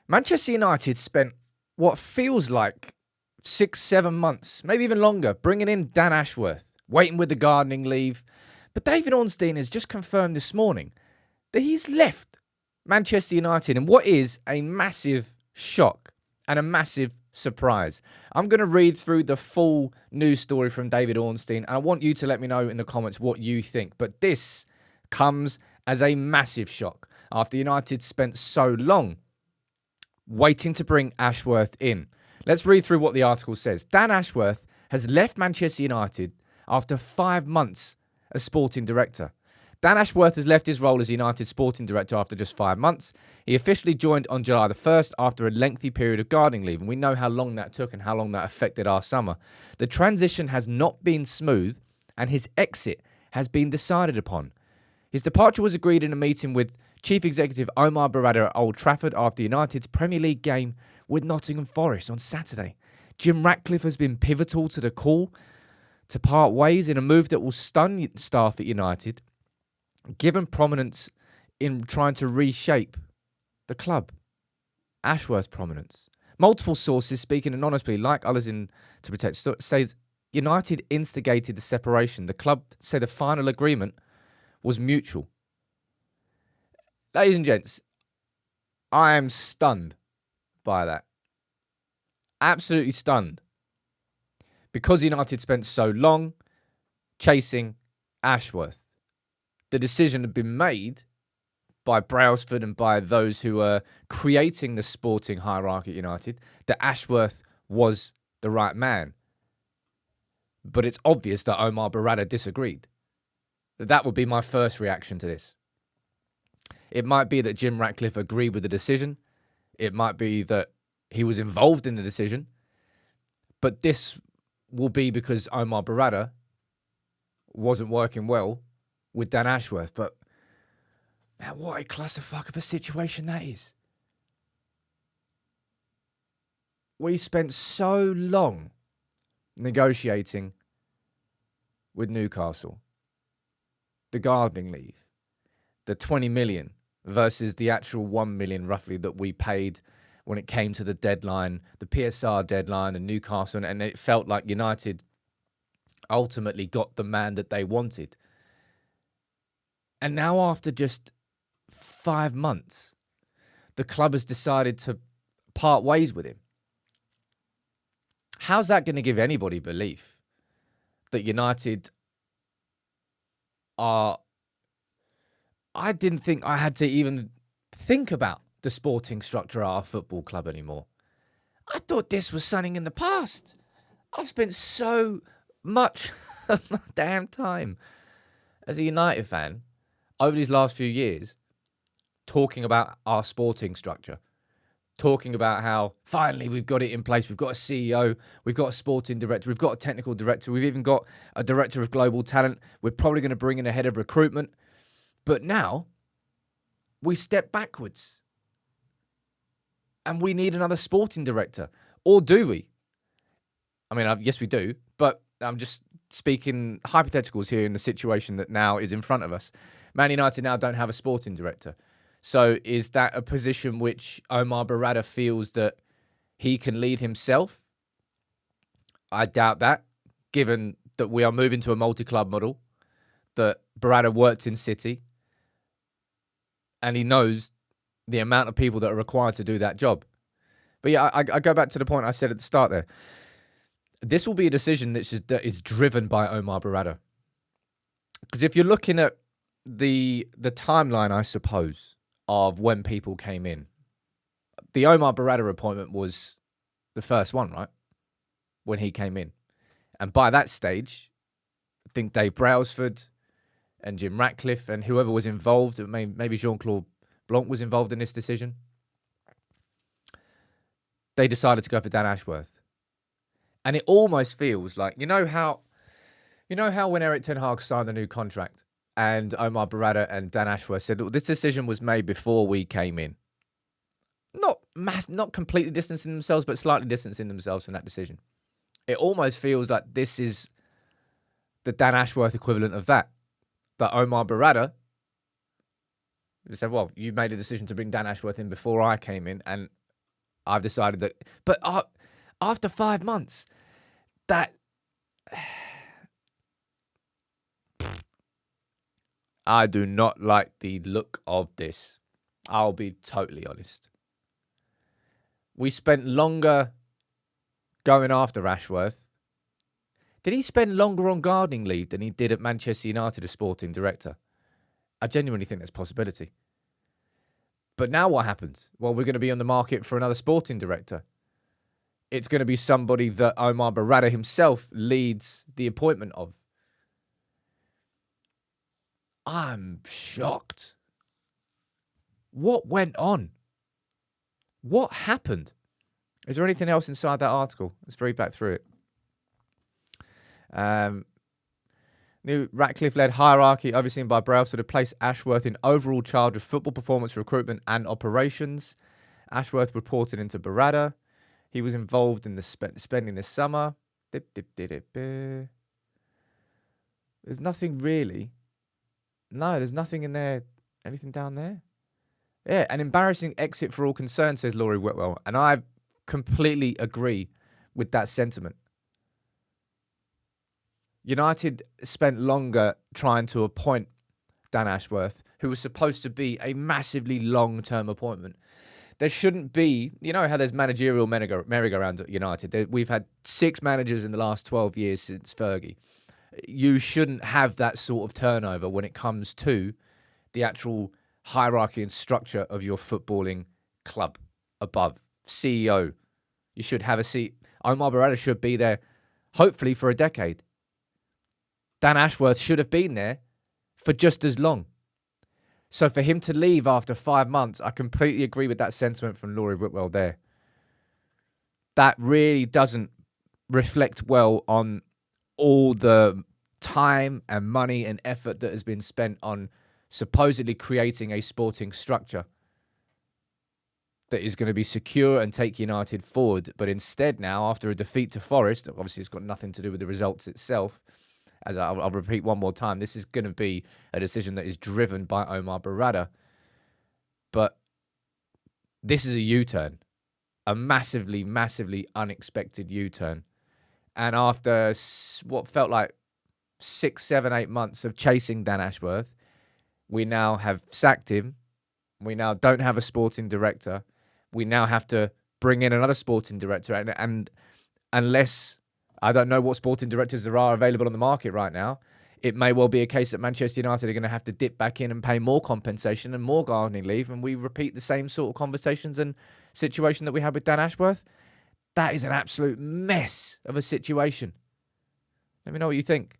Manchester United spent what feels like 6-7 months, maybe even longer, bringing in Dan Ashworth, waiting with the gardening leave. But David Ornstein has just confirmed this morning that he's left Manchester United in what is a massive shock and a massive surprise. I'm going to read through the full news story from David Ornstein, and I want you to let me know in the comments what you think. But this comes as a massive shock after United spent so long waiting to bring Ashworth in. Let's read through what the article says. Dan Ashworth has left Manchester United after 5 months as sporting director. Dan Ashworth has left his role as United sporting director after just 5 months. He officially joined on July the 1st after a lengthy period of gardening leave, and we know how long that took and how long that affected our summer. The transition has not been smooth, and his exit has been decided upon. His departure was agreed in a meeting with Chief Executive Omar Barada at Old Trafford after United's Premier League game with Nottingham Forest on Saturday. Jim Ratcliffe has been pivotal to the call to part ways in a move that will stun staff at United, given prominence in trying to reshape the club. Ashworth's prominence. Multiple sources speaking anonymously, like others in To Protect, says United instigated the separation. The club said the final agreement was mutual. Ladies and gents, I am stunned by that. Absolutely stunned. Because United spent so long chasing Ashworth, the decision had been made by Brailsford and by those who were creating the sporting hierarchy at United that Ashworth was the right man. But it's obvious that Omar Barada disagreed. That would be my first reaction to this. It might be that Jim Ratcliffe agreed with the decision. It might be that he was involved in the decision. But this will be because Omar Barada wasn't working well with Dan Ashworth. But man, what a clusterfuck of a situation that is. We spent so long negotiating with Newcastle. The gardening leave, the 20 million versus the actual 1 million roughly that we paid when it came to the deadline, the PSR deadline and Newcastle, and it felt like United ultimately got the man that they wanted. And now after just 5 months, the club has decided to part ways with him. How's that going to give anybody belief that United are... I didn't think I had to even think about the sporting structure of our football club anymore. I thought this was something in the past. I've spent so much of my damn time as a United fan over these last few years talking about our sporting structure, talking about how finally we've got it in place. We've got a CEO, we've got a sporting director, we've got a technical director, we've even got a director of global talent. We're probably going to bring in a head of recruitment. But now we step backwards and we need another sporting director. Or do we? I mean, yes, we do. But I'm just speaking hypotheticals here in the situation that now is in front of us. Man United now don't have a sporting director. So is that a position which Omar Barada feels that he can lead himself? I doubt that, given that we are moving to a multi-club model, that Barada worked in City, and he knows the amount of people that are required to do that job. But yeah, I go back to the point I said at the start there. This will be a decision that is driven by Omar Barada. Because if you're looking at the timeline, I suppose, of when people came in, the Omar Barada appointment was the first one, right? When he came in. And by that stage, I think Dave Brailsford and Jim Ratcliffe and whoever was involved, maybe Jean-Claude Blanc was involved in this decision, they decided to go for Dan Ashworth. And it almost feels like, you know how when Eric Ten Hag signed the new contract and Omar Barada and Dan Ashworth said, this decision was made before we came in. Not completely distancing themselves, but slightly distancing themselves from that decision. It almost feels like this is the Dan Ashworth equivalent of that. That Omar Barada said, well, you made a decision to bring Dan Ashworth in before I came in, and I've decided that. But after 5 months, that I do not like the look of this. I'll be totally honest. We spent longer going after Ashworth. Did he spend longer on gardening leave than he did at Manchester United as sporting director? I genuinely think that's a possibility. But now what happens? Well, we're going to be on the market for another sporting director. It's going to be somebody that Omar Barada himself leads the appointment of. I'm shocked. What went on? What happened? Is there anything else inside that article? Let's read back through it. New Ratcliffe-led hierarchy overseen by Brailsford had placed Ashworth in overall charge of football performance, recruitment and operations. Ashworth reported into Barada. He was involved in the spending this summer. There's nothing really. No, there's nothing in there. Anything down there? Yeah, an embarrassing exit for all concerned, says Laurie Whitwell. And I completely agree with that sentiment. United spent longer trying to appoint Dan Ashworth, who was supposed to be a massively long-term appointment. There shouldn't be, you know how there's managerial merry-go-rounds at United. We've had 6 managers in the last 12 years since Fergie. You shouldn't have that sort of turnover when it comes to the actual hierarchy and structure of your footballing club above. CEO. You should have a seat. Omar Barada should be there, hopefully, for a decade. Dan Ashworth should have been there for just as long. So for him to leave after 5 months, I completely agree with that sentiment from Laurie Whitwell there. That really doesn't reflect well on all the time and money and effort that has been spent on supposedly creating a sporting structure that is going to be secure and take United forward. But instead now, after a defeat to Forest, obviously it's got nothing to do with the results itself. As I'll repeat one more time, this is going to be a decision that is driven by Omar Barada. But this is a U-turn. A massively, massively unexpected U-turn. And after what felt like 6, 7, 8 months of chasing Dan Ashworth, we now have sacked him. We now don't have a sporting director. We now have to bring in another sporting director. And unless... I don't know what sporting directors there are available on the market right now. It may well be a case that Manchester United are going to have to dip back in and pay more compensation and more gardening leave, and we repeat the same sort of conversations and situation that we had with Dan Ashworth. That is an absolute mess of a situation. Let me know what you think.